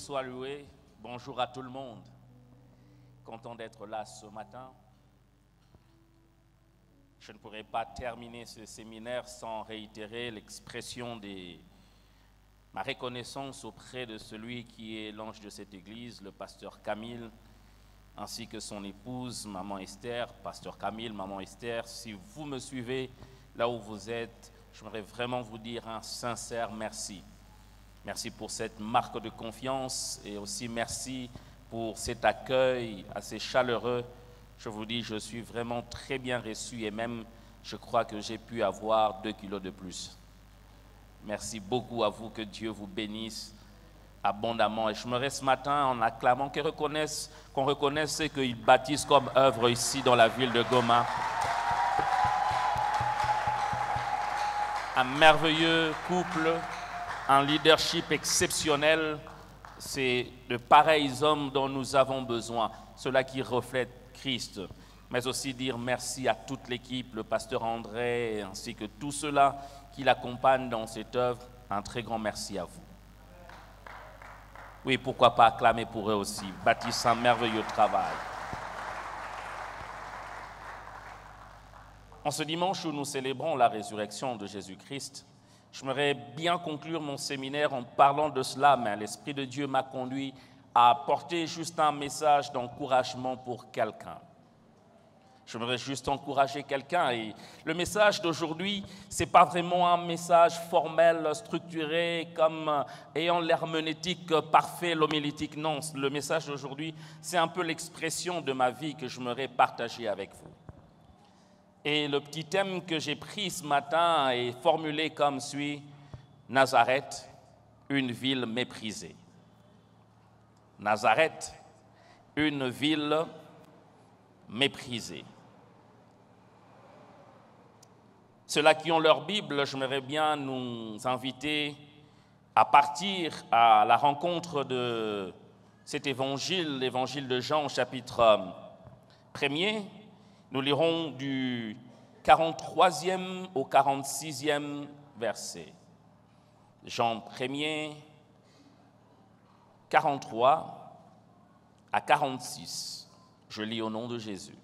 soit loué. Bonjour à tout le monde. Content d'être là ce matin. Je ne pourrais pas terminer ce séminaire sans réitérer l'expression de ma reconnaissance auprès de celui qui est l'ange de cette église, le pasteur Camille, ainsi que son épouse, maman Esther. Pasteur Camille, maman Esther, si vous me suivez là où vous êtes, j'aimerais vraiment vous dire un sincère merci. Merci pour cette marque de confiance et aussi merci pour cet accueil assez chaleureux. Je vous dis, je suis vraiment très bien reçu et même, je crois que j'ai pu avoir 2 kilos de plus. Merci beaucoup à vous, que Dieu vous bénisse abondamment. Et je me reste ce matin en acclamant qu'on reconnaisse ce qu'ils bâtissent comme œuvre ici dans la ville de Goma. Un merveilleux couple, un leadership exceptionnel. C'est de pareils hommes dont nous avons besoin, ceux-là qui reflètent Christ. Mais aussi dire merci à toute l'équipe, le pasteur André, ainsi que tous ceux-là qui l'accompagnent dans cette œuvre. Un très grand merci à vous. Oui, pourquoi pas acclamer pour eux aussi. Ils bâtissent un merveilleux travail. En ce dimanche où nous célébrons la résurrection de Jésus-Christ, j'aimerais bien conclure mon séminaire en parlant de cela, mais l'Esprit de Dieu m'a conduit à apporter juste un message d'encouragement pour quelqu'un. J'aimerais juste encourager quelqu'un. Et le message d'aujourd'hui, ce n'est pas vraiment un message formel, structuré, comme ayant l'herméneutique parfait, l'homilétique. Non, le message d'aujourd'hui, c'est un peu l'expression de ma vie que j'aimerais partager avec vous. Et le petit thème que j'ai pris ce matin est formulé comme suit: Nazareth, une ville méprisée. Nazareth, une ville méprisée. Ceux-là qui ont leur Bible, j'aimerais bien nous inviter à partir à la rencontre de cet évangile, l'évangile de Jean, chapitre 1er. Nous lirons du 43e au 46e verset. Jean 1er, 43 à 46. Je lis au nom de Jésus.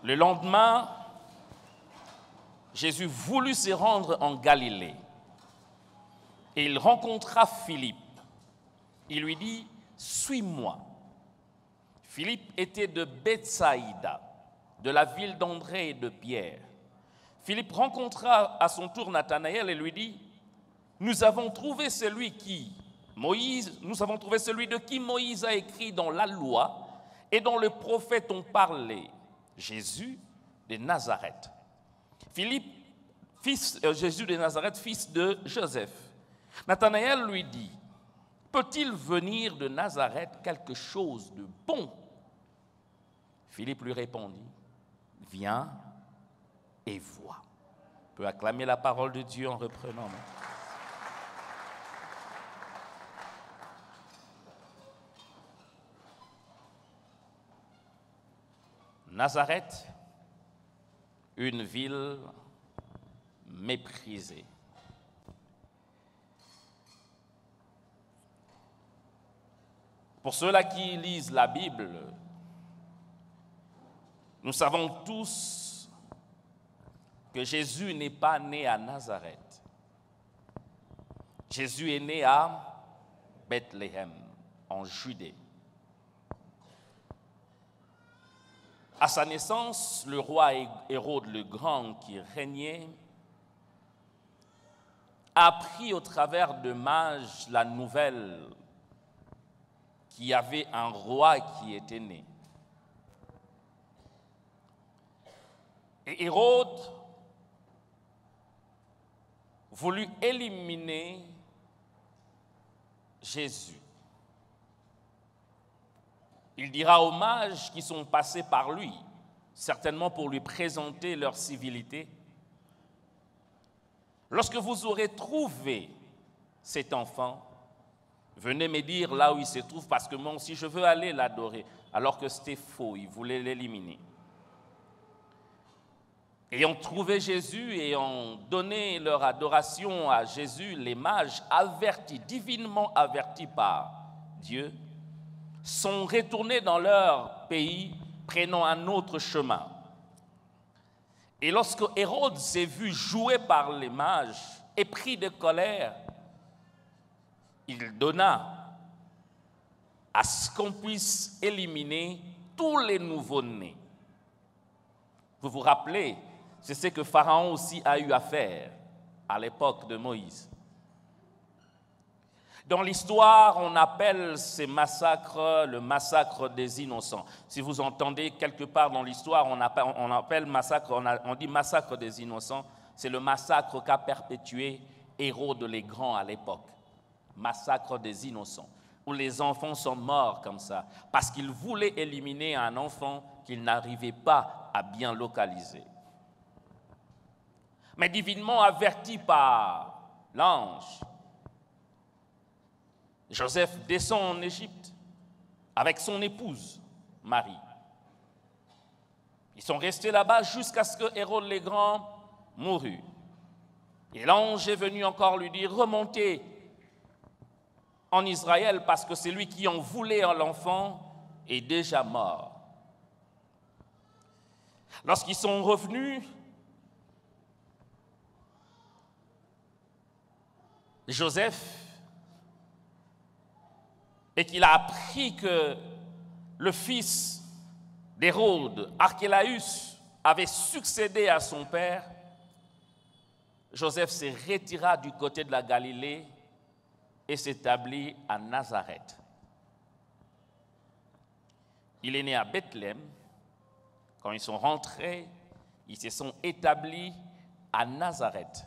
Le lendemain, Jésus voulut se rendre en Galilée et il rencontra Philippe. Il lui dit: « Suis-moi. » Philippe était de Bethsaïda, de la ville d'André et de Pierre. Philippe rencontra à son tour Nathanaël et lui dit: « Nous avons trouvé celui de qui Moïse a écrit dans la loi et dont les prophètes ont parlé, Jésus de Nazareth. » Jésus de Nazareth, fils de Joseph. Nathanaël lui dit: « Peut-il venir de Nazareth quelque chose de bon ?» Philippe lui répondit: « Viens et vois. » On peut acclamer la parole de Dieu en reprenant. Nazareth, une ville méprisée. Pour ceux-là qui lisent la Bible, nous savons tous que Jésus n'est pas né à Nazareth. Jésus est né à Bethléem, en Judée. À sa naissance, le roi Hérode le Grand, qui régnait, a appris au travers de mages la nouvelle qu'il y avait un roi qui était né. Et Hérode voulut éliminer Jésus. Il dira aux mages qui sont passés par lui, certainement pour lui présenter leur civilité: « Lorsque vous aurez trouvé cet enfant, venez me dire là où il se trouve, parce que moi aussi je veux aller l'adorer. » Alors que c'était faux, il voulait l'éliminer. Ayant trouvé Jésus et ayant donné leur adoration à Jésus, les mages, avertis, divinement avertis par Dieu, sont retournés dans leur pays, prenant un autre chemin. Et lorsque Hérode s'est vu joué par les mages et pris de colère, il donna à ce qu'on puisse éliminer tous les nouveau-nés. Vous vous rappelez, c'est ce que Pharaon aussi a eu à faire à l'époque de Moïse. Dans l'histoire, on appelle ces massacres le massacre des innocents. Si vous entendez quelque part dans l'histoire, on dit massacre des innocents, c'est le massacre qu'a perpétué Hérode le Grand à l'époque. Massacre des innocents, où les enfants sont morts comme ça, parce qu'ils voulaient éliminer un enfant qu'ils n'arrivaient pas à bien localiser. Mais divinement averti par l'ange, Joseph descend en Égypte avec son épouse, Marie. Ils sont restés là-bas jusqu'à ce que Hérode le Grand mourut. Et l'ange est venu encore lui dire, remontez en Israël parce que celui qui en voulait l'enfant est déjà mort. Lorsqu'ils sont revenus, Joseph, et qu'il a appris que le fils d'Hérode, Archélaüs, avait succédé à son père, Joseph se retira du côté de la Galilée et s'établit à Nazareth. Il est né à Bethléem. Quand ils sont rentrés, ils se sont établis à Nazareth.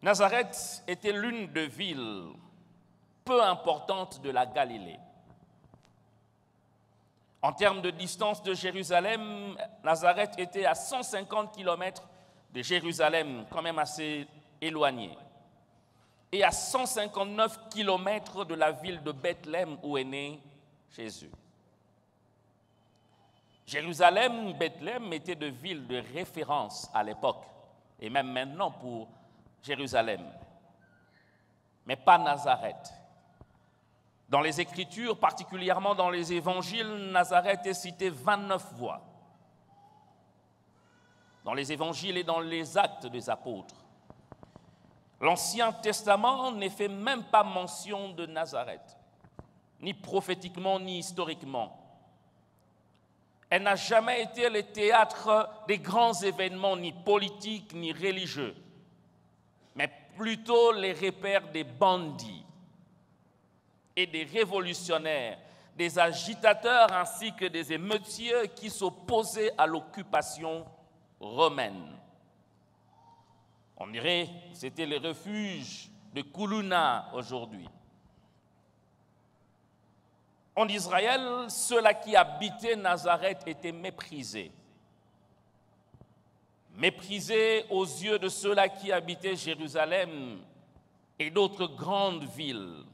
Nazareth était l'une des villes peu importantes de la Galilée. En termes de distance de Jérusalem, Nazareth était à 150 km de Jérusalem, quand même assez éloigné, et à 159 km de la ville de Bethléem où est né Jésus. Jérusalem, Bethléem étaient des villes de référence à l'époque, et même maintenant pour Jérusalem, mais pas Nazareth. Dans les Écritures, particulièrement dans les Évangiles, Nazareth est cité 29 fois. Dans les Évangiles et dans les Actes des Apôtres. L'Ancien Testament ne fait même pas mention de Nazareth, ni prophétiquement, ni historiquement. Elle n'a jamais été le théâtre des grands événements, ni politiques, ni religieux, mais plutôt les repères des bandits et des révolutionnaires, des agitateurs ainsi que des émeutiers qui s'opposaient à l'occupation romaine. On dirait que c'était le refuge de Kuluna aujourd'hui. En Israël, ceux-là qui habitaient Nazareth étaient méprisés. Méprisés aux yeux de ceux-là qui habitaient Jérusalem et d'autres grandes villes.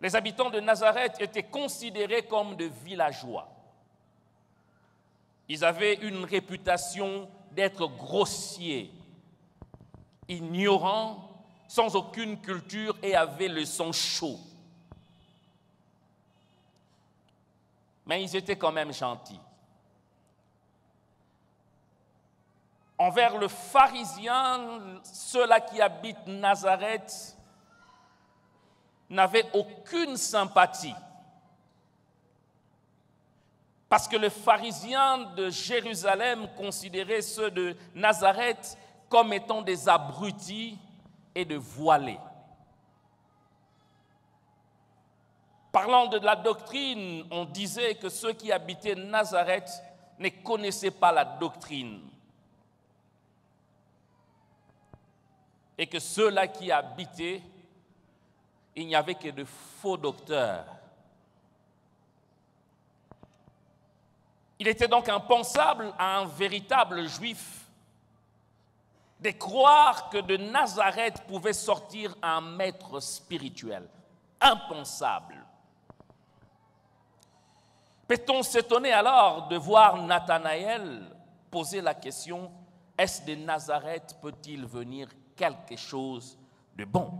Les habitants de Nazareth étaient considérés comme des villageois. Ils avaient une réputation d'être grossiers, ignorants, sans aucune culture et avaient le sang chaud. Mais ils étaient quand même gentils. Envers le pharisien, ceux-là qui habitent Nazareth n'avaient aucune sympathie. Parce que les pharisiens de Jérusalem considéraient ceux de Nazareth comme étant des abrutis et des voilés. Parlant de la doctrine, on disait que ceux qui habitaient Nazareth ne connaissaient pas la doctrine. Et que ceux-là qui habitaient, il n'y avait que de faux docteurs. Il était donc impensable à un véritable juif de croire que de Nazareth pouvait sortir un maître spirituel. Impensable. Peut-on s'étonner alors de voir Nathanaël poser la question, est-ce de Nazareth peut-il venir quelque chose de bon?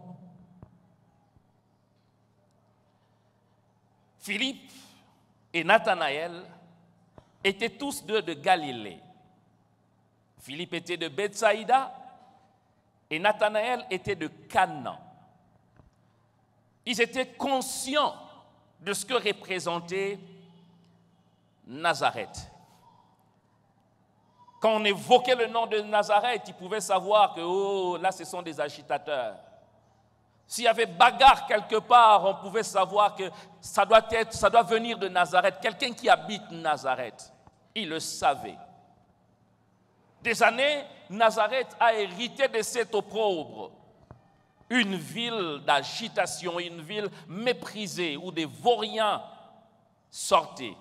Philippe et Nathanaël étaient tous deux de Galilée. Philippe était de Bethsaïda et Nathanaël était de Canaan. Ils étaient conscients de ce que représentait Nazareth. Quand on évoquait le nom de Nazareth, ils pouvaient savoir que oh, là, ce sont des agitateurs. S'il y avait bagarre quelque part, on pouvait savoir que ça doit venir de Nazareth, quelqu'un qui habite Nazareth. Ils le savaient. Des années, Nazareth a hérité de cet opprobre. Une ville d'agitation, une ville méprisée où des vauriens sortaient.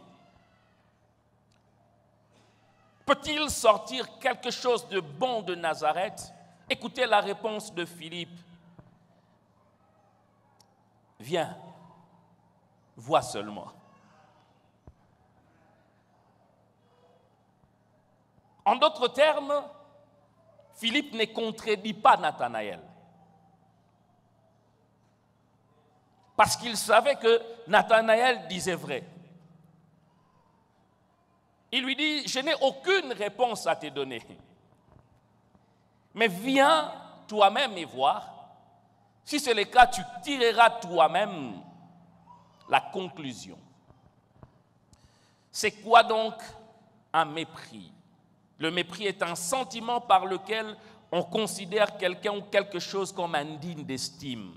Peut-il sortir quelque chose de bon de Nazareth? Écoutez la réponse de Philippe. Viens, vois seulement. En d'autres termes, Philippe ne contredit pas Nathanaël. Parce qu'il savait que Nathanaël disait vrai. Il lui dit, je n'ai aucune réponse à te donner. Mais viens toi-même et voir. Si c'est le cas, tu tireras toi-même la conclusion. C'est quoi donc un mépris? Le mépris est un sentiment par lequel on considère quelqu'un ou quelque chose comme indigne d'estime,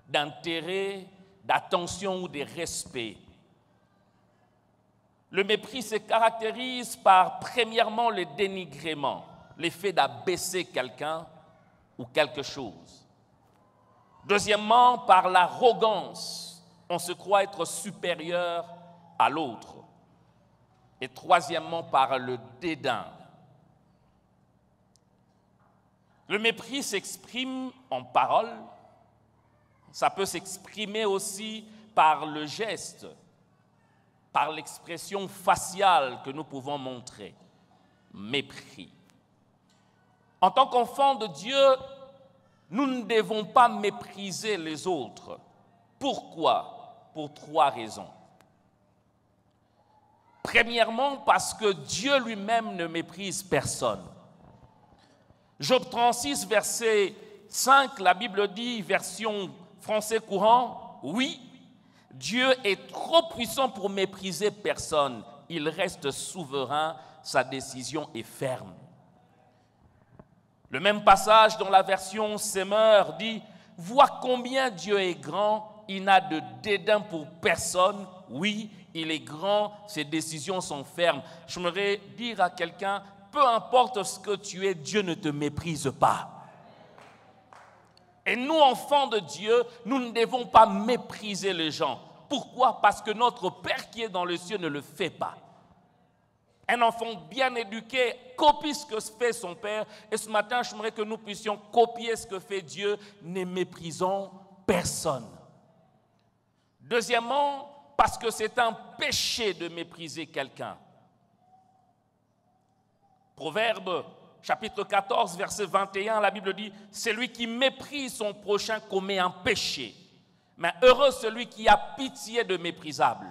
d'intérêt, d'attention ou de respect. Le mépris se caractérise par, premièrement, le dénigrement, l'effet d'abaisser quelqu'un ou quelque chose. Deuxièmement, par l'arrogance, on se croit être supérieur à l'autre. Et troisièmement, par le dédain. Le mépris s'exprime en parole, ça peut s'exprimer aussi par le geste, par l'expression faciale que nous pouvons montrer. Mépris. En tant qu'enfants de Dieu, nous ne devons pas mépriser les autres. Pourquoi? Pour trois raisons. Premièrement, parce que Dieu lui-même ne méprise personne. Job 36, verset 5, la Bible dit, version français courant, oui, Dieu est trop puissant pour mépriser personne. Il reste souverain, sa décision est ferme. Le même passage dans la version Semeur dit, vois combien Dieu est grand, il n'a de dédain pour personne. Oui, il est grand, ses décisions sont fermes. J'aimerais dire à quelqu'un, peu importe ce que tu es, Dieu ne te méprise pas. Et nous, enfants de Dieu, nous ne devons pas mépriser les gens. Pourquoi? Parce que notre Père qui est dans les cieux ne le fait pas. Un enfant bien éduqué copie ce que fait son Père. Et ce matin, j'aimerais que nous puissions copier ce que fait Dieu. Ne méprisons personne. Deuxièmement, parce que c'est un péché de mépriser quelqu'un. Proverbe, chapitre 14, verset 21, la Bible dit « Celui qui méprise son prochain commet un péché, mais heureux celui qui a pitié de méprisable.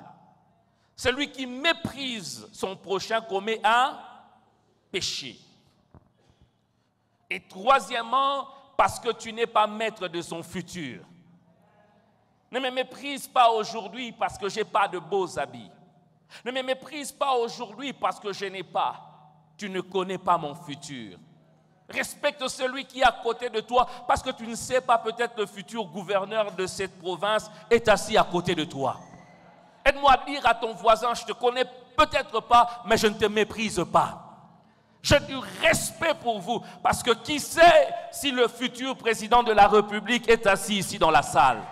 Celui qui méprise son prochain commet un péché. » Et troisièmement, parce que tu n'es pas maître de son futur. Ne me méprise pas aujourd'hui parce que je n'ai pas de beaux habits. Ne me méprise pas aujourd'hui parce que je n'ai pas. Tu ne connais pas mon futur. Respecte celui qui est à côté de toi parce que tu ne sais pas, peut-être le futur gouverneur de cette province est assis à côté de toi. Aide-moi à dire à ton voisin, je ne te connais peut-être pas, mais je ne te méprise pas. J'ai du respect pour vous parce que qui sait si le futur président de la République est assis ici dans la salle.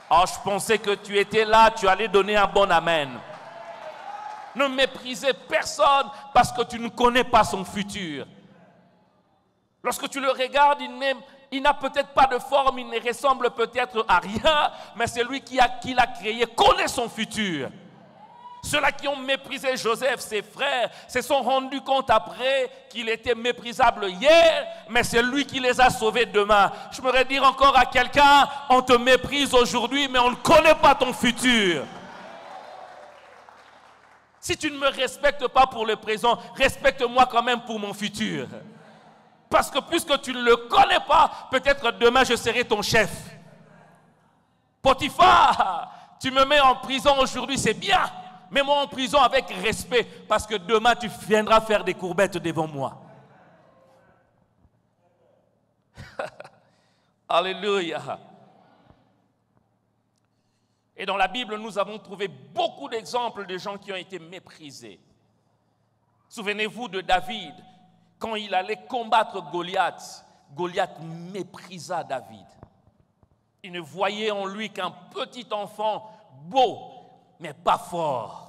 Oh, je pensais que tu étais là, tu allais donner un bon amen. Ne méprisez personne parce que tu ne connais pas son futur. Lorsque tu le regardes, il n'a peut-être pas de forme, il ne ressemble peut-être à rien, mais celui qui l'a créé connaît son futur. Ceux-là qui ont méprisé Joseph, ses frères, se sont rendus compte après qu'il était méprisable hier, mais c'est lui qui les a sauvés demain. Je voudrais dire encore à quelqu'un, on te méprise aujourd'hui, mais on ne connaît pas ton futur. Si tu ne me respectes pas pour le présent, respecte-moi quand même pour mon futur. Parce que puisque tu ne le connais pas, peut-être demain je serai ton chef. Potiphar, tu me mets en prison aujourd'hui, c'est bien. Mets-moi en prison avec respect, parce que demain tu viendras faire des courbettes devant moi. Alléluia. Et dans la Bible, nous avons trouvé beaucoup d'exemples de gens qui ont été méprisés. Souvenez-vous de David, quand il allait combattre Goliath, Goliath méprisa David. Il ne voyait en lui qu'un petit enfant beau, mais pas fort.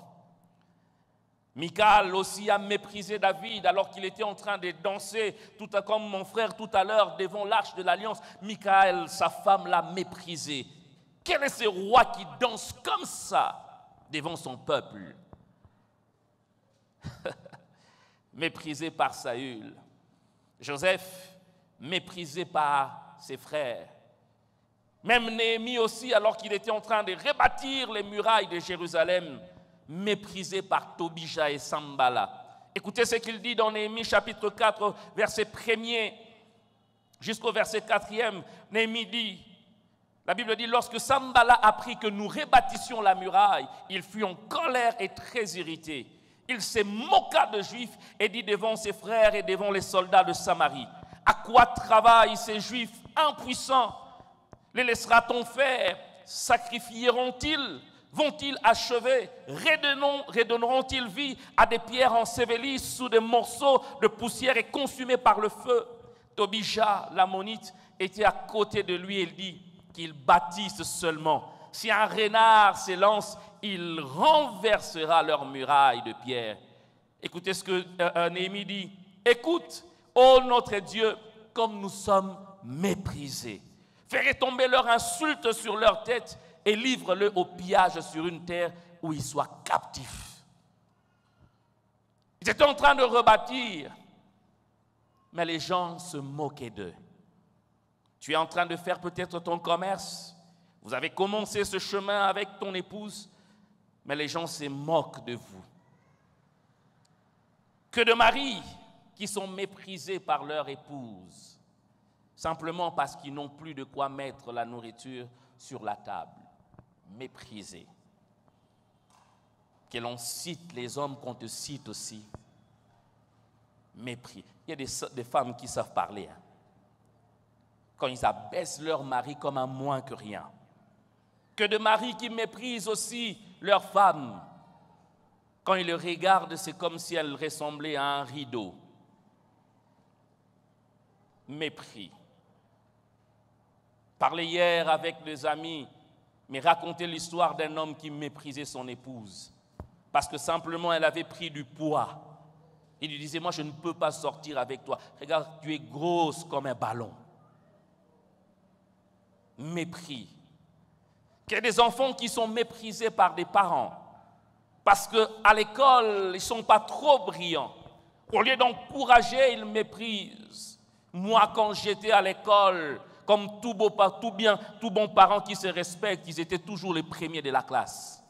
Michal aussi a méprisé David alors qu'il était en train de danser, tout comme mon frère tout à l'heure devant l'arche de l'Alliance. Michal, sa femme, l'a méprisé. Quel est ce roi qui danse comme ça devant son peuple? Méprisé par Saül. Joseph, méprisé par ses frères. Même Néhémie aussi, alors qu'il était en train de rebâtir les murailles de Jérusalem, méprisé par Tobija et Sambala. Écoutez ce qu'il dit dans Néhémie chapitre 4, verset 1er jusqu'au verset 4e. Néhémie dit, la Bible dit, lorsque Sambala apprit que nous rebâtissions la muraille, il fut en colère et très irrité. Il se moqua de Juifs et dit devant ses frères et devant les soldats de Samarie, à quoi travaillent ces Juifs impuissants? Les laissera-t-on faire? Sacrifieront-ils? Vont-ils achever? Redonneront-ils vie à des pierres ensevelies sous des morceaux de poussière et consumées par le feu? Tobija, l'ammonite, était à côté de lui et il dit qu'ils bâtissent seulement. Si un renard s'élance, il renversera leurs murailles de pierre. Écoutez ce que Néhémie dit. Écoute, ô notre Dieu, comme nous sommes méprisés. Fais tomber leur insulte sur leur tête et livre-le au pillage sur une terre où ils soient captifs. Ils étaient en train de rebâtir, mais les gens se moquaient d'eux. Tu es en train de faire peut-être ton commerce, vous avez commencé ce chemin avec ton épouse, mais les gens se moquent de vous. Que de maris qui sont méprisés par leur épouse, simplement parce qu'ils n'ont plus de quoi mettre la nourriture sur la table. Méprisés. Que l'on cite les hommes qu'on te cite aussi. Mépris. Il y a des femmes qui savent parler. Hein. Quand ils abaissent leur mari comme un moins que rien. Que de maris qui méprisent aussi leur femme. Quand ils le regardent, c'est comme si elle ressemblait à un rideau. Mépris. Parler hier avec des amis, mais raconter l'histoire d'un homme qui méprisait son épouse. Parce que simplement, elle avait pris du poids. Il lui disait, moi, je ne peux pas sortir avec toi. Regarde, tu es grosse comme un ballon. Mépris. Il y a des enfants qui sont méprisés par des parents. Parce qu'à l'école, ils ne sont pas trop brillants. Au lieu d'encourager, ils méprisent. Moi, quand j'étais à l'école, comme tout bon parent qui se respecte, ils étaient toujours les premiers de la classe.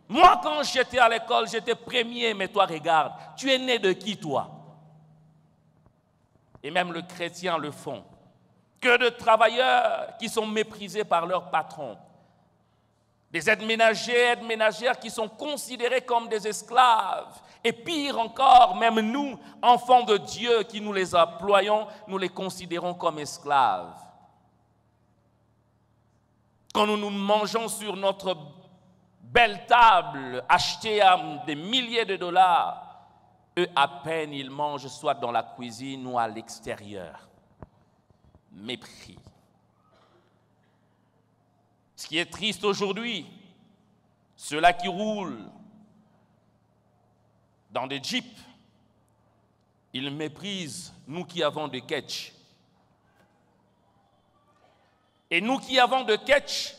Moi, quand j'étais à l'école, j'étais premier, mais toi, regarde, tu es né de qui, toi? Et même les chrétiens le font. Que de travailleurs qui sont méprisés par leur patron. Des aides-ménagers, aides-ménagères qui sont considérés comme des esclaves. Et pire encore, même nous, enfants de Dieu qui nous les employons, nous les considérons comme esclaves. Quand nous nous mangeons sur notre belle table, achetée à des milliers de dollars, eux, à peine, ils mangent soit dans la cuisine ou à l'extérieur. Mépris. Ce qui est triste aujourd'hui, ceux-là qui roulent dans des jeeps, ils méprisent nous qui avons de ketch. Et nous qui avons de ketch,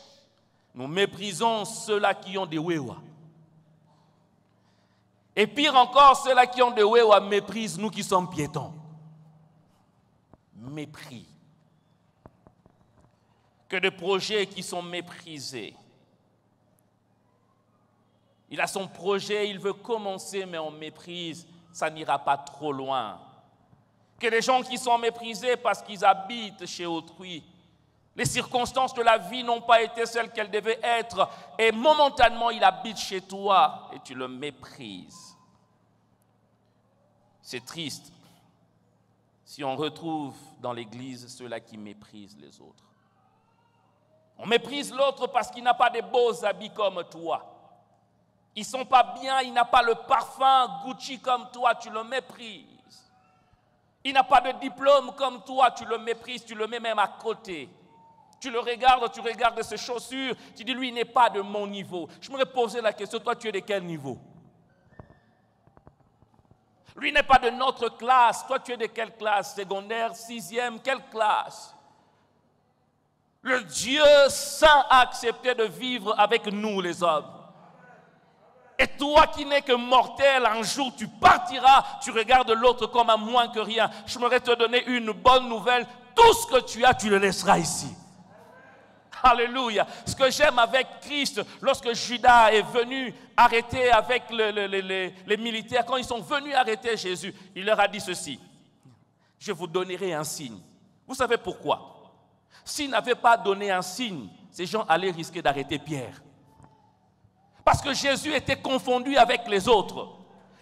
nous méprisons ceux-là qui ont des wewa. Et pire encore, ceux-là qui ont de wewa méprise, nous qui sommes piétons. Mépris. Que de projets qui sont méprisés. Il a son projet, il veut commencer, mais on méprise, ça n'ira pas trop loin. Que des gens qui sont méprisés parce qu'ils habitent chez autrui. Les circonstances de la vie n'ont pas été celles qu'elles devaient être. Et momentanément, il habite chez toi et tu le méprises. C'est triste si on retrouve dans l'Église ceux-là qui méprisent les autres. On méprise l'autre parce qu'il n'a pas de beaux habits comme toi. Ils ne sont pas bien, il n'a pas le parfum Gucci comme toi, tu le méprises. Il n'a pas de diplôme comme toi, tu le méprises, tu le mets même à côté. Tu le regardes, tu regardes ses chaussures, tu dis lui il n'est pas de mon niveau. Je me posé la question, toi tu es de quel niveau? Lui n'est pas de notre classe, toi tu es de quelle classe? Secondaire, sixième, quelle classe? Le Dieu saint a accepté de vivre avec nous les hommes. Et toi qui n'es que mortel, un jour tu partiras, tu regardes l'autre comme un moins que rien. Je voudrais te donner une bonne nouvelle, tout ce que tu as, tu le laisseras ici. Alléluia. Ce que j'aime avec Christ, lorsque Judas est venu arrêter avec les militaires, quand ils sont venus arrêter Jésus, il leur a dit ceci: je vous donnerai un signe. Vous savez pourquoi? S'il n'avait pas donné un signe, ces gens allaient risquer d'arrêter Pierre. Parce que Jésus était confondu avec les autres.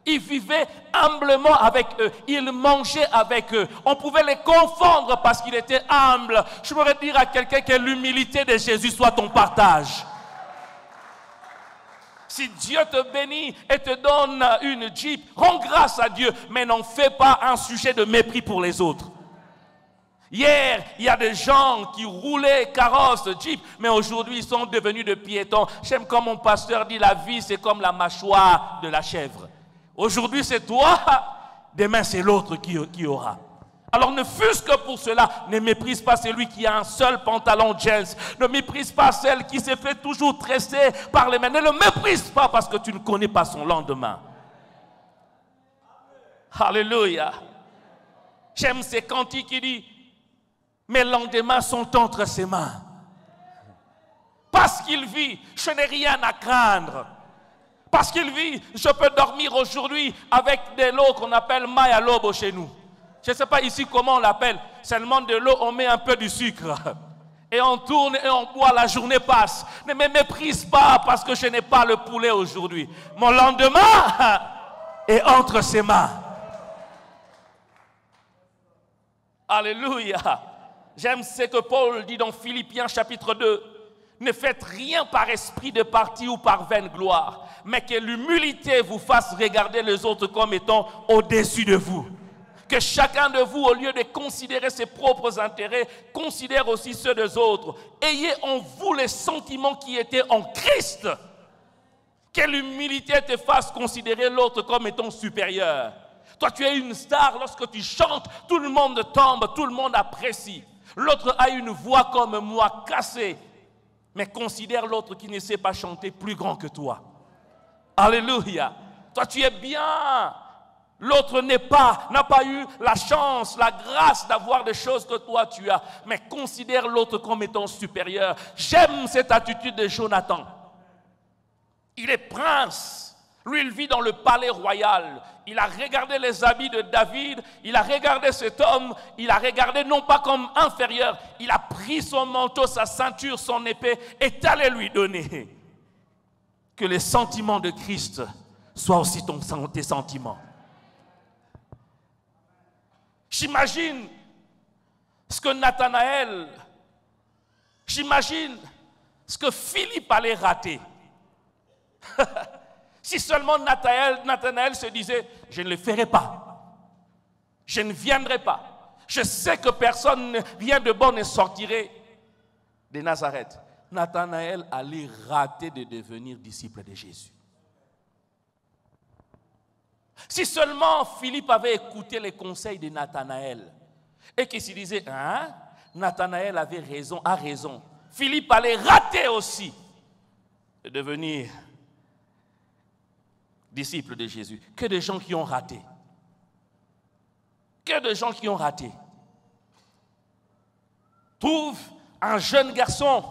Il vivait humblement avec eux. Il mangeait avec eux. On pouvait les confondre parce qu'il était humble. Je voudrais dire à quelqu'un que l'humilité de Jésus soit ton partage. Si Dieu te bénit et te donne une Jeep, rends grâce à Dieu, mais n'en fais pas un sujet de mépris pour les autres. Hier, il y a des gens qui roulaient carrosse, Jeep, mais aujourd'hui, ils sont devenus de piétons. J'aime comme mon pasteur dit, la vie, c'est comme la mâchoire de la chèvre. Aujourd'hui, c'est toi, demain, c'est l'autre qui aura. Alors, ne fût-ce que pour cela, ne méprise pas celui qui a un seul pantalon jeans. Ne méprise pas celle qui s'est fait toujours tresser par les mains. Ne le méprise pas parce que tu ne connais pas son lendemain. Alléluia. J'aime ces cantiques qui disent: mes lendemains sont entre ses mains. Parce qu'il vit, je n'ai rien à craindre. Parce qu'il vit, je peux dormir aujourd'hui avec de l'eau qu'on appelle Maya Lobo chez nous. Je ne sais pas ici comment on l'appelle. Seulement de l'eau, on met un peu de sucre. Et on tourne et on boit, la journée passe. Ne me méprise pas parce que je n'ai pas le poulet aujourd'hui. Mon lendemain est entre ses mains. Alléluia. J'aime ce que Paul dit dans Philippiens chapitre 2. Ne faites rien par esprit de parti ou par vaine gloire, mais que l'humilité vous fasse regarder les autres comme étant au-dessus de vous. Que chacun de vous, au lieu de considérer ses propres intérêts, considère aussi ceux des autres. Ayez en vous les sentiments qui étaient en Christ. Que l'humilité te fasse considérer l'autre comme étant supérieur. Toi, tu es une star, lorsque tu chantes, tout le monde tombe, tout le monde apprécie. L'autre a une voix comme moi, cassée. Mais considère l'autre qui ne sait pas chanter plus grand que toi. Alléluia. Toi, tu es bien. L'autre n'a pas eu la chance, la grâce d'avoir des choses que toi tu as. Mais considère l'autre comme étant supérieur. J'aime cette attitude de Jonathan. Il est prince. Lui, il vit dans le palais royal. Il a regardé les habits de David. Il a regardé cet homme. Il a regardé non pas comme inférieur. Il a pris son manteau, sa ceinture, son épée et allé lui donner. Que les sentiments de Christ soient aussi tes sentiments. J'imagine ce que Nathanaël, j'imagine ce que Philippe allait rater. Si seulement Nathanaël se disait, je ne le ferai pas, je ne viendrai pas, je sais que personne, rien de bon ne sortirait de Nazareth. Nathanaël allait rater de devenir disciple de Jésus. Si seulement Philippe avait écouté les conseils de Nathanaël et qu'il se disait, hein, Nathanaël avait raison, a raison, Philippe allait rater aussi de devenir disciples de Jésus, que de gens qui ont raté. Que de gens qui ont raté. Trouve un jeune garçon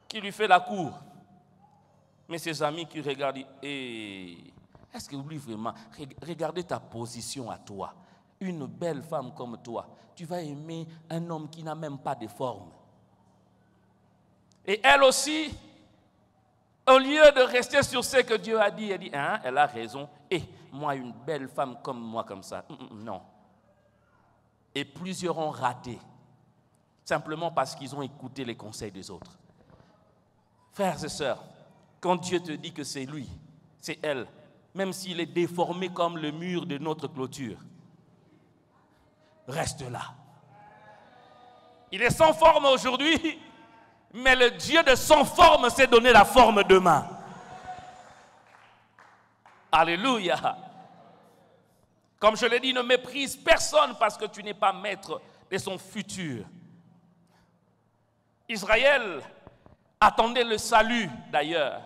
qui lui fait la cour. Mais ses amis qui regardent, est-ce que lui vraiment, regardez ta position à toi. Une belle femme comme toi, tu vas aimer un homme qui n'a même pas de forme. Et elle aussi, au lieu de rester sur ce que Dieu a dit, elle dit, hein, elle a raison. Et moi, une belle femme comme moi, comme ça, non. Et plusieurs ont raté, simplement parce qu'ils ont écouté les conseils des autres. Frères et sœurs, quand Dieu te dit que c'est lui, c'est elle, même s'il est déformé comme le mur de notre clôture, reste là. Il est sans forme aujourd'hui, mais le Dieu de sans forme s'est donné la forme demain. Alléluia. Comme je l'ai dit, ne méprise personne parce que tu n'es pas maître de son futur. Israël attendait le salut d'ailleurs.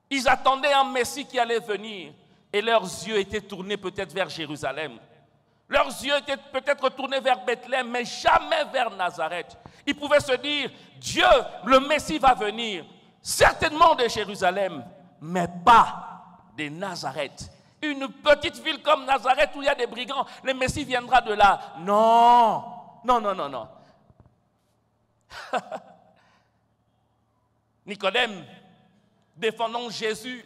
Ils attendaient un Messie qui allait venir et leurs yeux étaient tournés peut-être vers Jérusalem. Leurs yeux étaient peut-être tournés vers Bethléem, mais jamais vers Nazareth. Ils pouvaient se dire, Dieu, le Messie va venir, certainement de Jérusalem, mais pas de Nazareth. Une petite ville comme Nazareth où il y a des brigands, le Messie viendra de là. Non, non, non, non, non. Nicodème, défendant Jésus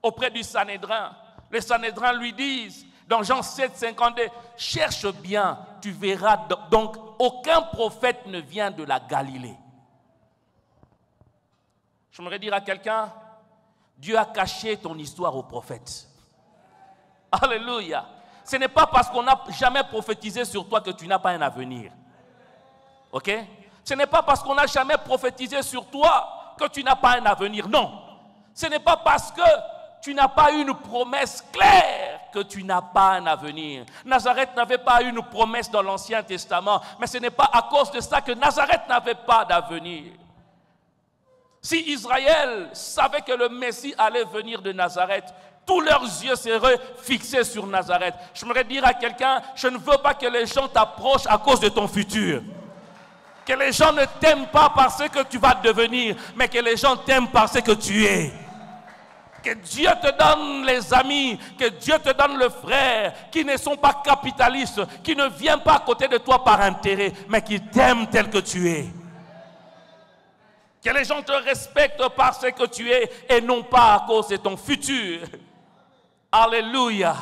auprès du Sanhédrin, les Sanhédrins lui disent, dans Jean 7, 52, cherche bien, tu verras. Donc, aucun prophète ne vient de la Galilée. J'aimerais dire à quelqu'un, Dieu a caché ton histoire aux prophètes. Alléluia. Ce n'est pas parce qu'on n'a jamais prophétisé sur toi que tu n'as pas un avenir. Ok? Ce n'est pas parce qu'on n'a jamais prophétisé sur toi que tu n'as pas un avenir. Non. Ce n'est pas parce que tu n'as pas une promesse claire que tu n'as pas un avenir. Nazareth n'avait pas une promesse dans l'Ancien Testament, mais ce n'est pas à cause de ça que Nazareth n'avait pas d'avenir. Si Israël savait que le Messie allait venir de Nazareth, tous leurs yeux seraient fixés sur Nazareth. J'aimerais dire à quelqu'un, je ne veux pas que les gens t'approchent à cause de ton futur. Que les gens ne t'aiment pas parce que tu vas devenir, mais que les gens t'aiment parce que tu es. Que Dieu te donne les amis, que Dieu te donne le frère, qui ne sont pas capitalistes, qui ne viennent pas à côté de toi par intérêt, mais qui t'aiment tel que tu es. Que les gens te respectent parce que tu es et non pas à cause de ton futur. Alléluia.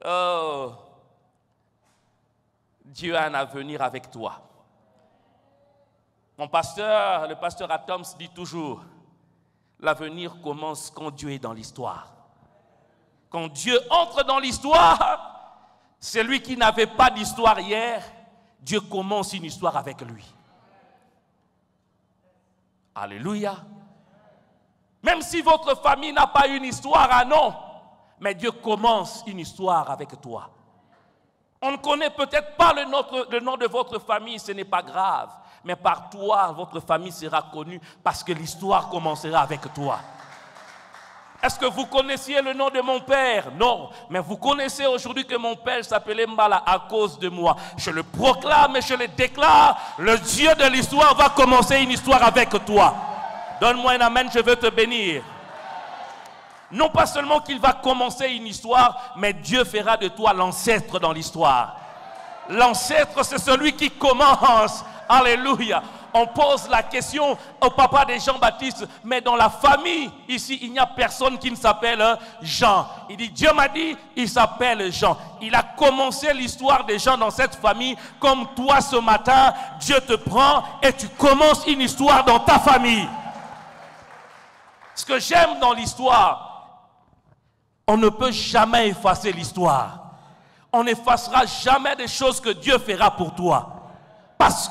Oh. Dieu a un avenir avec toi. Mon pasteur, le pasteur Atoms dit toujours, l'avenir commence quand Dieu est dans l'histoire. Quand Dieu entre dans l'histoire, celui qui n'avait pas d'histoire hier, Dieu commence une histoire avec lui. Alléluia. Même si votre famille n'a pas une histoire, ah non, mais Dieu commence une histoire avec toi. On ne connaît peut-être pas le nom de votre famille, ce n'est pas grave. Mais par toi, votre famille sera connue parce que l'histoire commencera avec toi. Est-ce que vous connaissiez le nom de mon père? Non, mais vous connaissez aujourd'hui que mon père s'appelait Mbala à cause de moi. Je le proclame et je le déclare. Le Dieu de l'histoire va commencer une histoire avec toi. Donne-moi un amen, je veux te bénir. Non pas seulement qu'il va commencer une histoire, mais Dieu fera de toi l'ancêtre dans l'histoire. L'ancêtre, c'est celui qui commence. Alléluia. On pose la question au papa de Jean-Baptiste, mais dans la famille, ici, il n'y a personne qui ne s'appelle Jean. Il dit, Dieu m'a dit, il s'appelle Jean. Il a commencé l'histoire de Jean dans cette famille, comme toi ce matin, Dieu te prend et tu commences une histoire dans ta famille. Ce que j'aime dans l'histoire, on ne peut jamais effacer l'histoire. On n'effacera jamais des choses que Dieu fera pour toi. Parce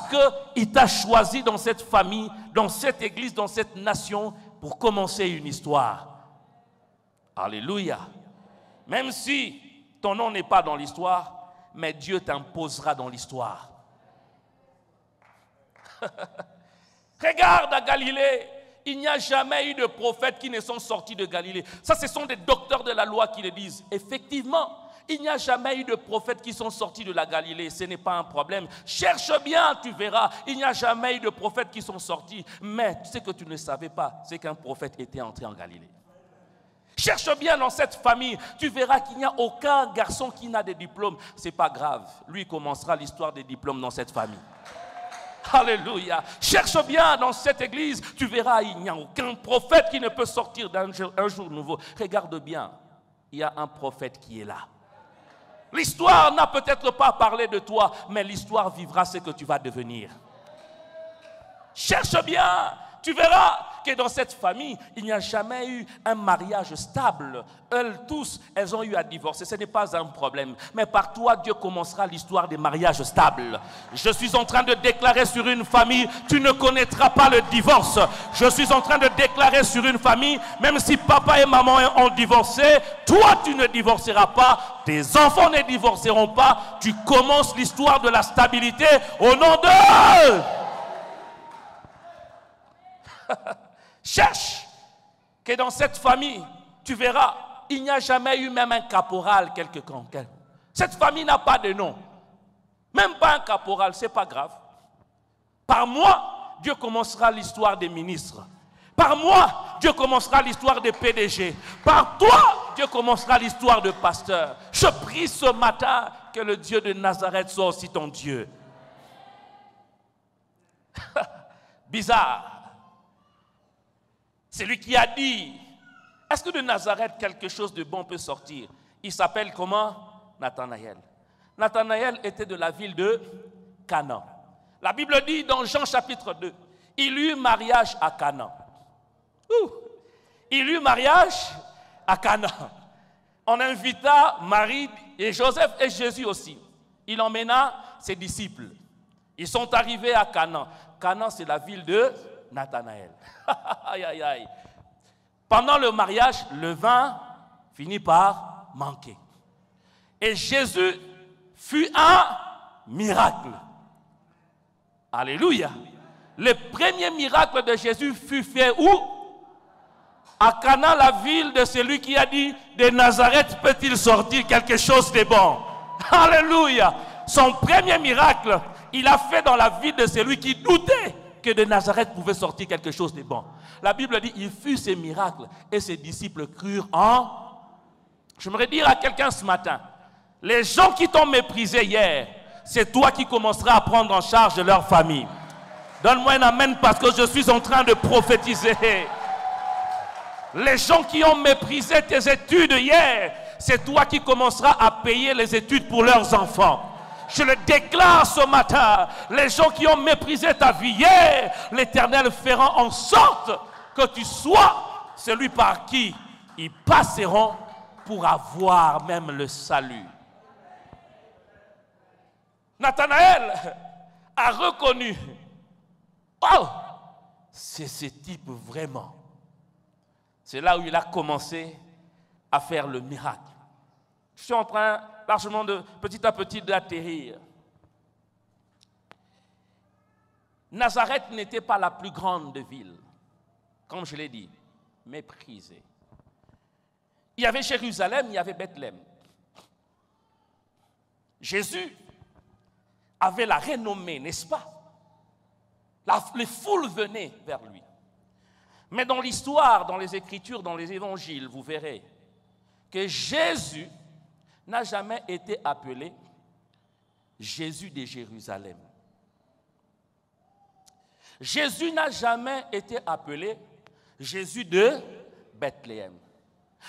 qu'il t'a choisi dans cette famille, dans cette église, dans cette nation, pour commencer une histoire. Alléluia. Même si ton nom n'est pas dans l'histoire, mais Dieu t'imposera dans l'histoire. Regarde à Galilée, il n'y a jamais eu de prophètes qui ne sont sortis de Galilée. Ça, ce sont des docteurs de la loi qui le disent. Effectivement, il n'y a jamais eu de prophètes qui sont sortis de la Galilée. Ce n'est pas un problème. Cherche bien, tu verras. Il n'y a jamais eu de prophètes qui sont sortis. Mais ce que tu ne savais pas, c'est qu'un prophète était entré en Galilée. Cherche bien dans cette famille, tu verras qu'il n'y a aucun garçon qui n'a de diplôme. Ce n'est pas grave. Lui commencera l'histoire des diplômes dans cette famille. Alléluia. Cherche bien dans cette église, tu verras, il n'y a aucun prophète qui ne peut sortir d'un jour nouveau. Regarde bien, il y a un prophète qui est là. L'histoire n'a peut-être pas parlé de toi, mais l'histoire vivra ce que tu vas devenir. Cherche bien, tu verras que dans cette famille, il n'y a jamais eu un mariage stable. Elles ont eu à divorcer. Ce n'est pas un problème. Mais par toi, Dieu commencera l'histoire des mariages stables. Je suis en train de déclarer sur une famille, tu ne connaîtras pas le divorce. Je suis en train de déclarer sur une famille, même si papa et maman ont divorcé, toi, tu ne divorceras pas. Tes enfants ne divorceront pas. Tu commences l'histoire de la stabilité au nom de... Cherche que dans cette famille, tu verras, il n'y a jamais eu même un caporal quelque temps. Cette famille n'a pas de nom. Même pas un caporal, ce n'est pas grave. Par moi, Dieu commencera l'histoire des ministres. Par moi, Dieu commencera l'histoire des PDG. Par toi, Dieu commencera l'histoire de pasteurs. Je prie ce matin que le Dieu de Nazareth soit aussi ton Dieu. Bizarre. C'est lui qui a dit, est-ce que de Nazareth quelque chose de bon peut sortir? Il s'appelle comment? Nathanaël. Nathanaël était de la ville de Canaan. La Bible dit dans Jean chapitre 2, il eut mariage à Canaan. Il eut mariage à Canaan. On invita Marie et Joseph et Jésus aussi. Il emmena ses disciples. Ils sont arrivés à Canaan. Canaan, c'est la ville de Nathanaël. Aïe, aïe, aïe. Pendant le mariage, le vin finit par manquer. Et Jésus fut un miracle. Alléluia. Le premier miracle de Jésus fut fait où? À Canaan, la ville de celui qui a dit, de Nazareth peut-il sortir quelque chose de bon? Alléluia. Son premier miracle, il a fait dans la vie de celui qui doutait que de Nazareth pouvait sortir quelque chose de bon. La Bible dit, il fut ces miracles et ses disciples crurent en... J'aimerais dire à quelqu'un ce matin, les gens qui t'ont méprisé hier, c'est toi qui commenceras à prendre en charge leur famille. Donne-moi un amen parce que je suis en train de prophétiser. Les gens qui ont méprisé tes études hier, c'est toi qui commenceras à payer les études pour leurs enfants. Je le déclare ce matin, les gens qui ont méprisé ta vie hier, l'Éternel fera en sorte que tu sois celui par qui ils passeront pour avoir même le salut. Nathanaël a reconnu, oh, c'est ce type vraiment. C'est là où il a commencé à faire le miracle. Je suis en train largement de petit à petit d'atterrir. Nazareth n'était pas la plus grande ville, comme je l'ai dit, méprisée. Il y avait Jérusalem, il y avait Bethléem. Jésus avait la renommée, n'est-ce pas? Les foules venaient vers lui. Mais dans l'histoire, dans les Écritures, dans les Évangiles, vous verrez que Jésus n'a jamais été appelé Jésus de Jérusalem. Jésus n'a jamais été appelé Jésus de Bethléem.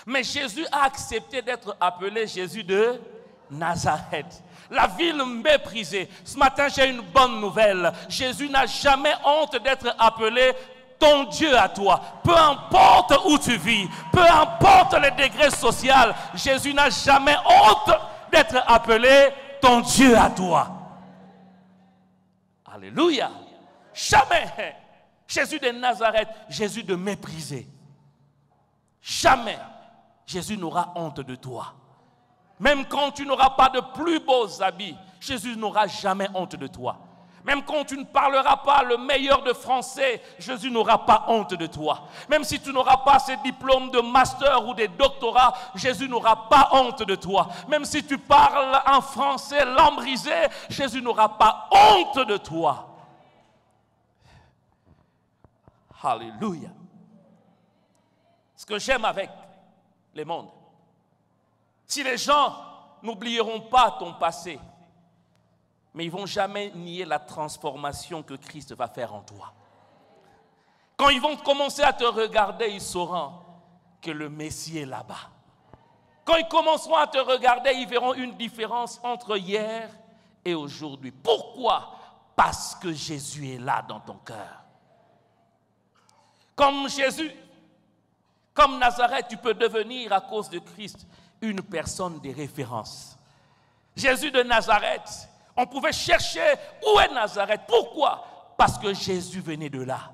Mais Jésus a accepté d'être appelé Jésus de Nazareth, la ville méprisée. Ce matin, j'ai une bonne nouvelle. Jésus n'a jamais honte d'être appelé ton Dieu à toi. Peu importe où tu vis, peu importe le degré social, Jésus n'a jamais honte d'être appelé ton Dieu à toi. Alléluia. Jamais. Jésus de Nazareth, Jésus de méprisé. Jamais Jésus n'aura honte de toi. Même quand tu n'auras pas de plus beaux habits, Jésus n'aura jamais honte de toi. Même quand tu ne parleras pas le meilleur de français, Jésus n'aura pas honte de toi. Même si tu n'auras pas ces diplômes de master ou des doctorats, Jésus n'aura pas honte de toi. Même si tu parles un français lambrisé, Jésus n'aura pas honte de toi. Alléluia. Ce que j'aime avec les mondes, si les gens n'oublieront pas ton passé, mais ils ne vont jamais nier la transformation que Christ va faire en toi. Quand ils vont commencer à te regarder, ils sauront que le Messie est là-bas. Quand ils commenceront à te regarder, ils verront une différence entre hier et aujourd'hui. Pourquoi? Parce que Jésus est là dans ton cœur. Comme Jésus, comme Nazareth, tu peux devenir à cause de Christ une personne de référence. Jésus de Nazareth, on pouvait chercher où est Nazareth. Pourquoi? Parce que Jésus venait de là.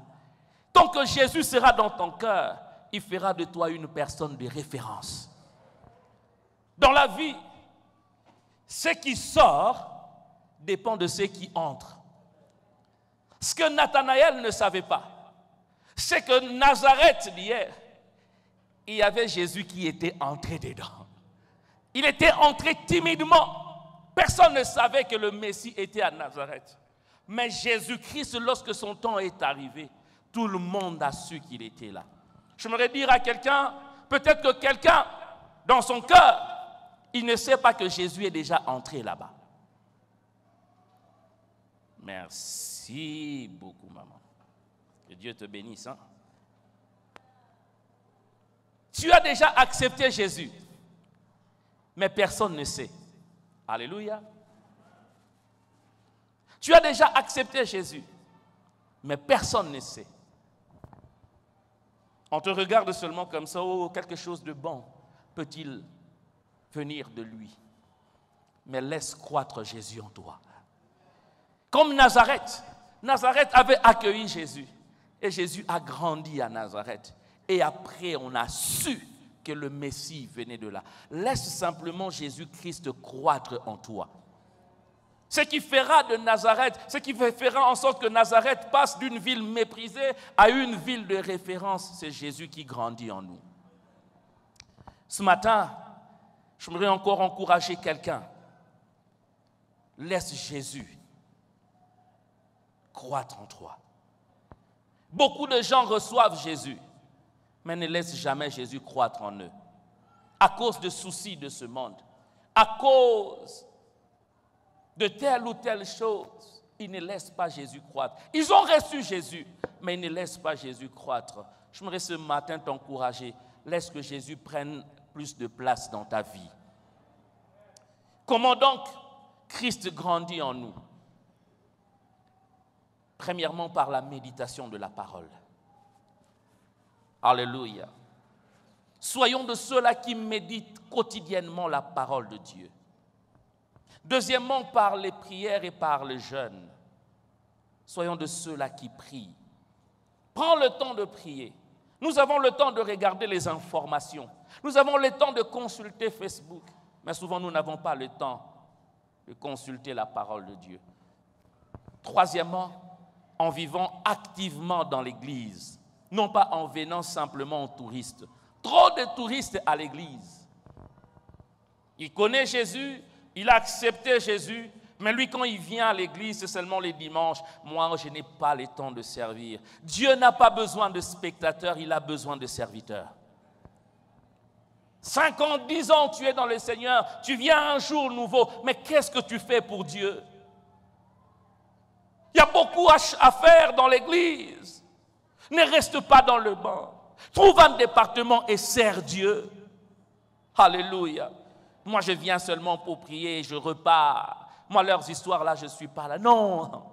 Tant que Jésus sera dans ton cœur, il fera de toi une personne de référence. Dans la vie, ce qui sort dépend de ce qui entre. Ce que Nathanaël ne savait pas, c'est que Nazareth d'hier, il y avait Jésus qui était entré dedans. Il était entré timidement. Personne ne savait que le Messie était à Nazareth. Mais Jésus-Christ, lorsque son temps est arrivé, tout le monde a su qu'il était là. J'aimerais dire à quelqu'un, peut-être que quelqu'un, dans son cœur, il ne sait pas que Jésus est déjà entré là-bas. Merci beaucoup, maman. Que Dieu te bénisse. Hein? Tu as déjà accepté Jésus, mais personne ne sait. Alléluia. Tu as déjà accepté Jésus, mais personne ne sait. On te regarde seulement comme ça, oh, quelque chose de bon peut-il venir de lui? Mais laisse croître Jésus en toi. Comme Nazareth. Nazareth avait accueilli Jésus. Et Jésus a grandi à Nazareth. Et après, on a su que le Messie venait de là. Laisse simplement Jésus-Christ croître en toi. Ce qui fera de Nazareth, ce qui fera en sorte que Nazareth passe d'une ville méprisée à une ville de référence, c'est Jésus qui grandit en nous. Ce matin, j'aimerais encore encourager quelqu'un. Laisse Jésus croître en toi. Beaucoup de gens reçoivent Jésus, mais ne laissent jamais Jésus croître en eux. À cause de soucis de ce monde, à cause de telle ou telle chose, ils ne laissent pas Jésus croître. Ils ont reçu Jésus, mais ils ne laissent pas Jésus croître. J'aimerais ce matin t'encourager. Laisse que Jésus prenne plus de place dans ta vie. Comment donc Christ grandit en nous? Premièrement, par la méditation de la parole. Alléluia. Soyons de ceux-là qui méditent quotidiennement la parole de Dieu. Deuxièmement, par les prières et par le jeûne. Soyons de ceux-là qui prient. Prends le temps de prier. Nous avons le temps de regarder les informations. Nous avons le temps de consulter Facebook. Mais souvent, nous n'avons pas le temps de consulter la parole de Dieu. Troisièmement, en vivant activement dans l'Église. Non pas en venant simplement en touriste. Trop de touristes à l'Église. Il connaît Jésus, il a accepté Jésus, mais lui, quand il vient à l'église, c'est seulement les dimanches. Moi, je n'ai pas le temps de servir. Dieu n'a pas besoin de spectateurs, il a besoin de serviteurs. 5 ans, 10 ans, tu es dans le Seigneur, tu viens un jour nouveau, mais qu'est-ce que tu fais pour Dieu? Il y a beaucoup à faire dans l'église. Ne reste pas dans le banc. Trouve un département et sers Dieu. Alléluia. Moi, je viens seulement pour prier et je repars. Moi, leurs histoires, là, je ne suis pas là. Non.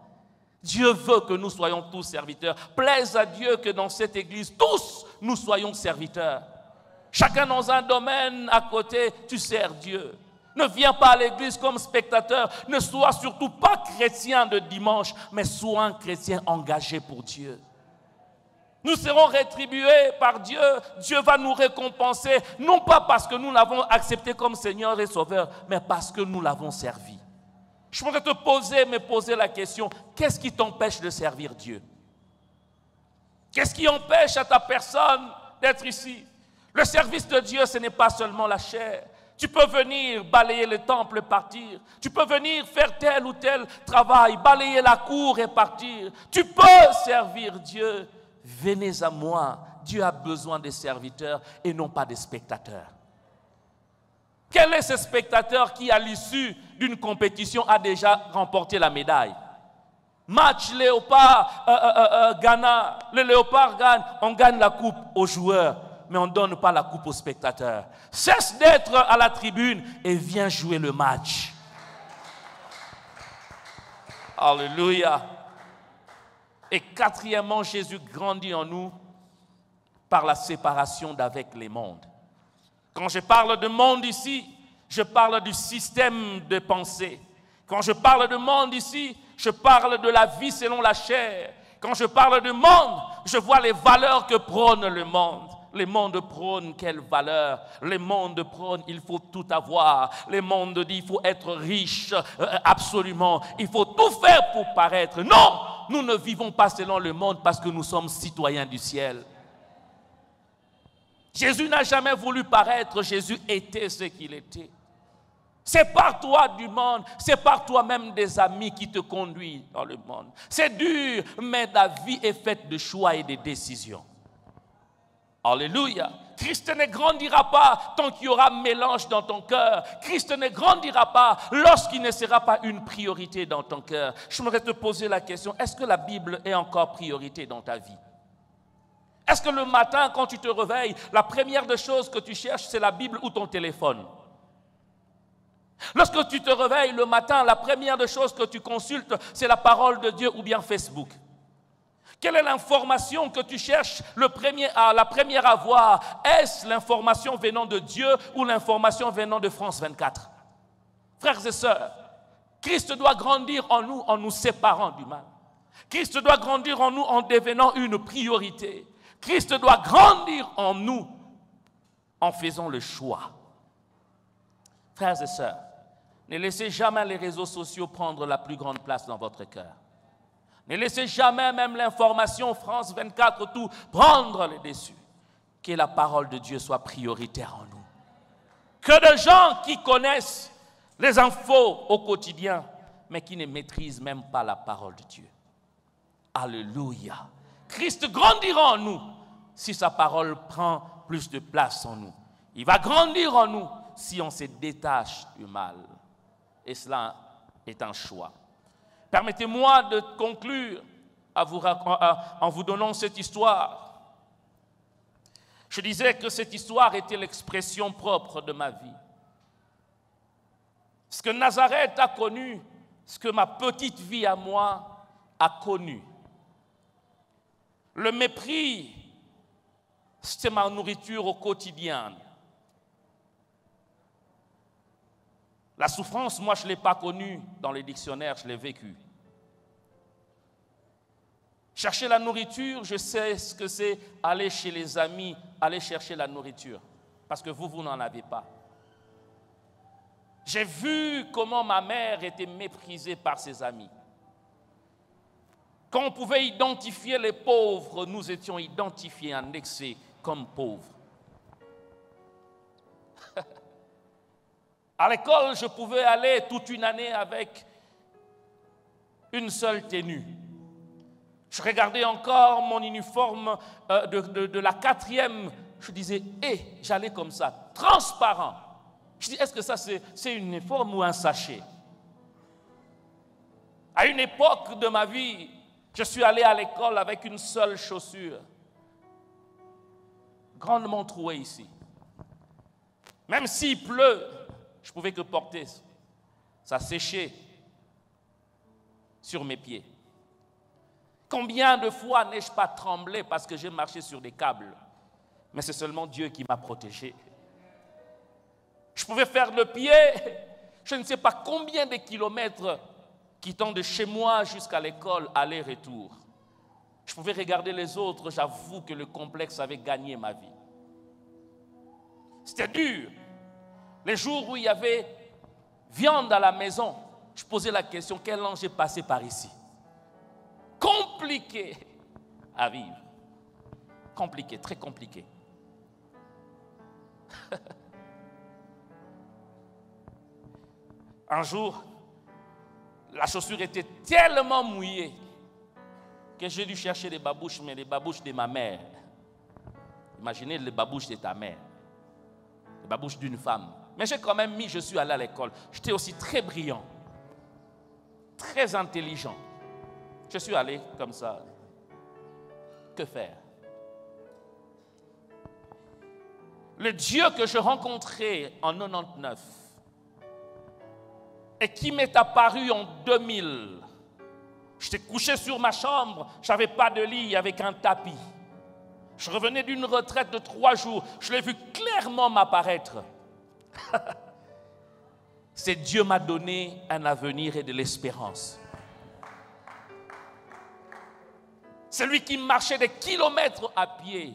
Dieu veut que nous soyons tous serviteurs. Plaise à Dieu que dans cette église, tous, nous soyons serviteurs. Chacun dans un domaine à côté, tu sers Dieu. Ne viens pas à l'église comme spectateur. Ne sois surtout pas chrétien de dimanche, mais sois un chrétien engagé pour Dieu. Nous serons rétribués par Dieu. Dieu va nous récompenser, non pas parce que nous l'avons accepté comme Seigneur et Sauveur, mais parce que nous l'avons servi. Je voudrais me poser la question, qu'est-ce qui t'empêche de servir Dieu? Qu'est-ce qui empêche à ta personne d'être ici? Le service de Dieu, ce n'est pas seulement la chair. Tu peux venir balayer le temple et partir. Tu peux venir faire tel ou tel travail, balayer la cour et partir. Tu peux servir Dieu. Venez à moi. Dieu a besoin des serviteurs et non pas des spectateurs. Quel est ce spectateur qui, à l'issue d'une compétition, a déjà remporté la médaille? Match Léopard, Ghana, le Léopard gagne, on gagne la coupe aux joueurs, mais on ne donne pas la coupe aux spectateurs. Cesse d'être à la tribune et viens jouer le match. Alléluia. Et quatrièmement, Jésus grandit en nous par la séparation d'avec les mondes. Quand je parle de monde ici, je parle du système de pensée. Quand je parle de monde ici, je parle de la vie selon la chair. Quand je parle de monde, je vois les valeurs que prône le monde. Les mondes prônent quelles valeurs? Les mondes prônent il faut tout avoir. Les mondes disent il faut être riche, absolument. Il faut tout faire pour paraître. Non, nous ne vivons pas selon le monde parce que nous sommes citoyens du ciel. Jésus n'a jamais voulu paraître, Jésus était ce qu'il était. C'est par toi du monde, c'est par toi-même des amis qui te conduisent dans le monde. C'est dur, mais la vie est faite de choix et de décisions. Alléluia. Christ ne grandira pas tant qu'il y aura mélange dans ton cœur. Christ ne grandira pas lorsqu'il ne sera pas une priorité dans ton cœur. Je voudrais te poser la question, est-ce que la Bible est encore priorité dans ta vie? Est-ce que le matin, quand tu te réveilles, la première des choses que tu cherches, c'est la Bible ou ton téléphone? Lorsque tu te réveilles le matin, la première des choses que tu consultes, c'est la parole de Dieu ou bien Facebook. Quelle est l'information que tu cherches la première à voir? Est-ce l'information venant de Dieu ou l'information venant de France 24? Frères et sœurs, Christ doit grandir en nous séparant du mal. Christ doit grandir en nous en devenant une priorité. Christ doit grandir en nous en faisant le choix. Frères et sœurs, ne laissez jamais les réseaux sociaux prendre la plus grande place dans votre cœur. Ne laissez jamais même l'information France 24 tout prendre le dessus. Que la parole de Dieu soit prioritaire en nous. Que de gens qui connaissent les infos au quotidien, mais qui ne maîtrisent même pas la parole de Dieu. Alléluia. Christ grandira en nous si sa parole prend plus de place en nous. Il va grandir en nous si on se détache du mal. Et cela est un choix. Permettez-moi de conclure en vous donnant cette histoire. Je disais que cette histoire était l'expression propre de ma vie. Ce que Nazareth a connu, ce que ma petite vie à moi a connu. Le mépris, c'était ma nourriture au quotidien. La souffrance, moi, je ne l'ai pas connue dans les dictionnaires, je l'ai vécue. Chercher la nourriture, je sais ce que c'est aller chez les amis, aller chercher la nourriture. Parce que vous n'en avez pas. J'ai vu comment ma mère était méprisée par ses amis. Quand on pouvait identifier les pauvres, nous étions identifiés en excès comme pauvres. À l'école, je pouvais aller toute une année avec une seule tenue. Je regardais encore mon uniforme de la 4e. Je disais, j'allais comme ça, transparent. Je dis, est-ce que ça c'est un uniforme ou un sachet? À une époque de ma vie, je suis allé à l'école avec une seule chaussure. Grandement trouée ici. Même s'il pleut, je ne pouvais que porter. Ça séchait sur mes pieds. Combien de fois n'ai-je pas tremblé parce que j'ai marché sur des câbles? Mais c'est seulement Dieu qui m'a protégé. Je pouvais faire le pied, je ne sais pas combien de kilomètres quittant de chez moi jusqu'à l'école, aller-retour. Je pouvais regarder les autres, j'avoue que le complexe avait gagné ma vie. C'était dur. Les jours où il y avait viande à la maison, Je posais la question, quel ange est passé par ici? Compliqué à vivre. Compliqué, très compliqué. Un jour, la chaussure était tellement mouillée que j'ai dû chercher des babouches, mais les babouches de ma mère. Imaginez les babouches de ta mère, les babouches d'une femme. Mais j'ai quand même mis, je suis allé à l'école. J'étais aussi très brillant, très intelligent. Je suis allé comme ça. Que faire? Le Dieu que je rencontrais en 99 et qui m'est apparu en 2000, j'étais couché sur ma chambre, je n'avais pas de lit avec un tapis. Je revenais d'une retraite de 3 jours, je l'ai vu clairement m'apparaître. C'est Dieu m'a donné un avenir et de l'espérance. Celui qui marchait des kilomètres à pied,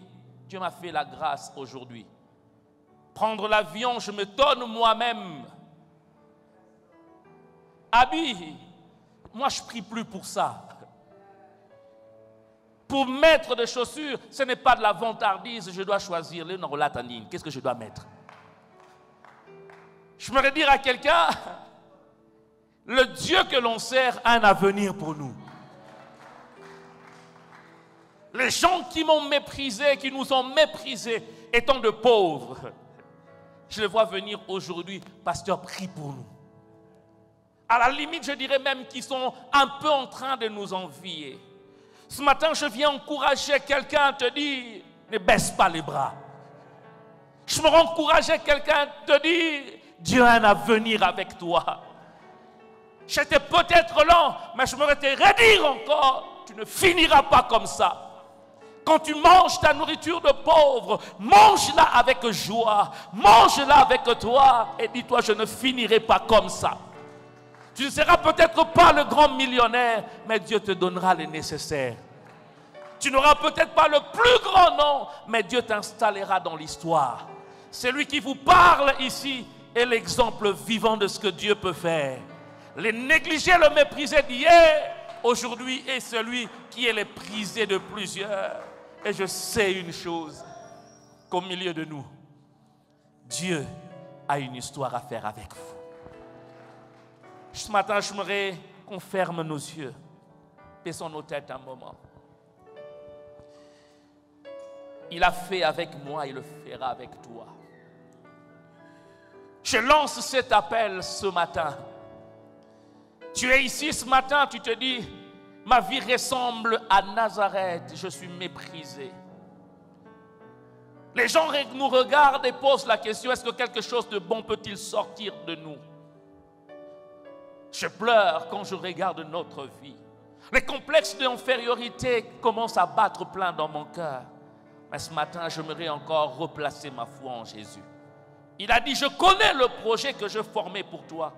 Dieu m'a fait la grâce aujourd'hui. Prendre l'avion, je me donne moi-même. Habit, moi je ne prie plus pour ça. Pour mettre des chaussures, ce n'est pas de la vantardise, je dois choisir. Qu'est-ce que je dois mettre? Je voudrais dire à quelqu'un, le Dieu que l'on sert a un avenir pour nous. Les gens qui m'ont méprisé, qui nous ont méprisés, étant de pauvres, je les vois venir aujourd'hui, pasteur, prie pour nous. À la limite, je dirais même qu'ils sont un peu en train de nous envier. Ce matin, je viens encourager quelqu'un à te dire, ne baisse pas les bras. Je me encourager quelqu'un à te dire, Dieu a un avenir avec toi. J'étais peut-être lent, mais je me redire encore, tu ne finiras pas comme ça. Quand tu manges ta nourriture de pauvre, mange-la avec joie, mange-la avec toi et dis-toi, je ne finirai pas comme ça. Tu ne seras peut-être pas le grand millionnaire, mais Dieu te donnera le nécessaire. Tu n'auras peut-être pas le plus grand nom, mais Dieu t'installera dans l'histoire. Celui qui vous parle ici est l'exemple vivant de ce que Dieu peut faire. Les négliger, le mépriser d'hier, aujourd'hui est celui qui est le prisé de plusieurs. Et je sais une chose, qu'au milieu de nous, Dieu a une histoire à faire avec vous. Ce matin, je voudrais qu'on ferme nos yeux, baissons nos têtes un moment. Il a fait avec moi, il le fera avec toi. Je lance cet appel ce matin. Tu es ici ce matin, tu te dis, ma vie ressemble à Nazareth, je suis méprisé. Les gens nous regardent et posent la question, est-ce que quelque chose de bon peut-il sortir de nous? Je pleure quand je regarde notre vie. Les complexes d'infériorité commencent à battre plein dans mon cœur. Mais ce matin, j'aimerais encore replacer ma foi en Jésus. Il a dit, je connais le projet que je formais pour toi.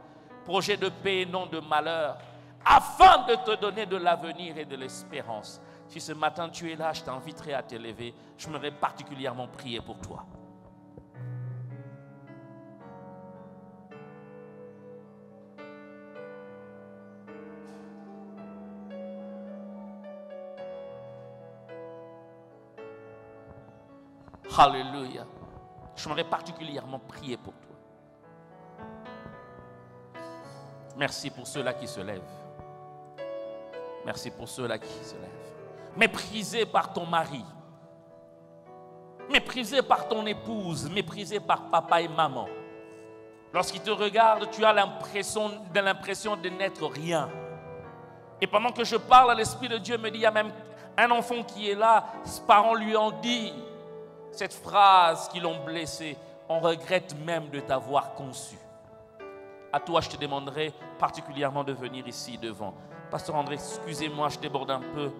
Projet de paix et non de malheur. Afin de te donner de l'avenir et de l'espérance. Si ce matin tu es là, je t'inviterai à t'élever. Je m'aimerais particulièrement prier pour toi. Alléluia. Je m'aimerais particulièrement prier pour toi. Merci pour ceux-là qui se lèvent. Merci pour ceux-là qui se lèvent. Méprisé par ton mari. Méprisé par ton épouse. Méprisé par papa et maman. Lorsqu'ils te regardent, tu as l'impression de n'être rien. Et pendant que je parle, l'Esprit de Dieu me dit, il y a même un enfant qui est là. Ses parents lui ont dit cette phrase qui l'ont blessé. On regrette même de t'avoir conçu. À toi, je te demanderai particulièrement de venir ici devant. Pasteur André, excusez-moi, je déborde un peu.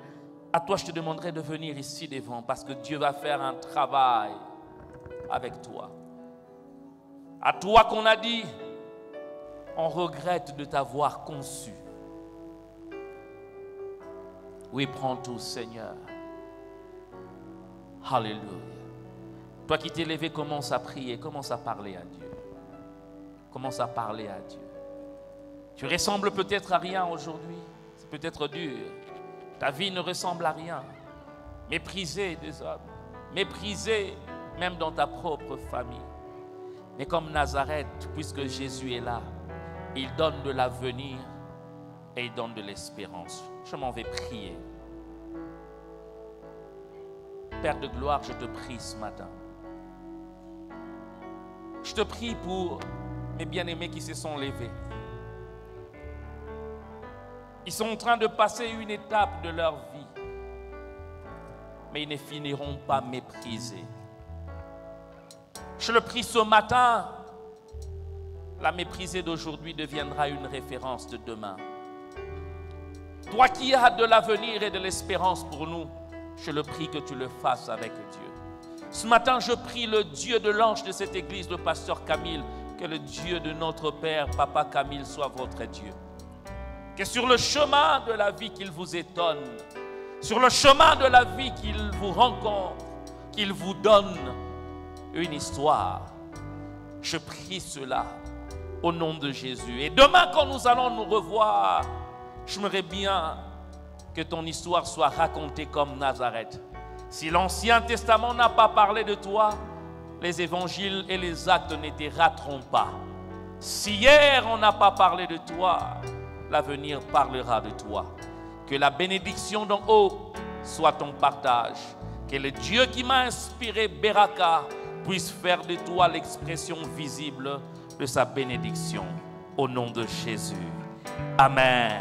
À toi, je te demanderai de venir ici devant parce que Dieu va faire un travail avec toi. À toi qu'on a dit, on regrette de t'avoir conçu. Oui, prends tout, Seigneur. Alléluia. Toi qui t'es levé, commence à prier, commence à parler à Dieu. Commence à parler à Dieu. Tu ressembles peut-être à rien aujourd'hui. C'est peut-être dur. Ta vie ne ressemble à rien. Méprisé des hommes. Méprisé même dans ta propre famille. Mais comme Nazareth, puisque Jésus est là, il donne de l'avenir et il donne de l'espérance. Je m'en vais prier. Père de gloire, je te prie ce matin. Je te prie pour mes bien-aimés qui se sont levés. Ils sont en train de passer une étape de leur vie. Mais ils ne finiront pas méprisés. Je le prie ce matin. La méprisée d'aujourd'hui deviendra une référence de demain. Toi qui as de l'avenir et de l'espérance pour nous, je le prie que tu le fasses avec Dieu. Ce matin, je prie le Dieu de l'ange de cette église, le pasteur Camille, que le Dieu de notre Père, Papa Camille, soit votre Dieu. Que sur le chemin de la vie qu'il vous étonne, sur le chemin de la vie qu'il vous rencontre, qu'il vous donne une histoire. Je prie cela au nom de Jésus. Et demain, quand nous allons nous revoir, j'aimerais bien que ton histoire soit racontée comme Nazareth. Si l'Ancien Testament n'a pas parlé de toi, les évangiles et les actes ne te rateront pas. Si hier on n'a pas parlé de toi, l'avenir parlera de toi. Que la bénédiction d'en haut soit ton partage. Que le Dieu qui m'a inspiré Beraka puisse faire de toi l'expression visible de sa bénédiction. Au nom de Jésus. Amen.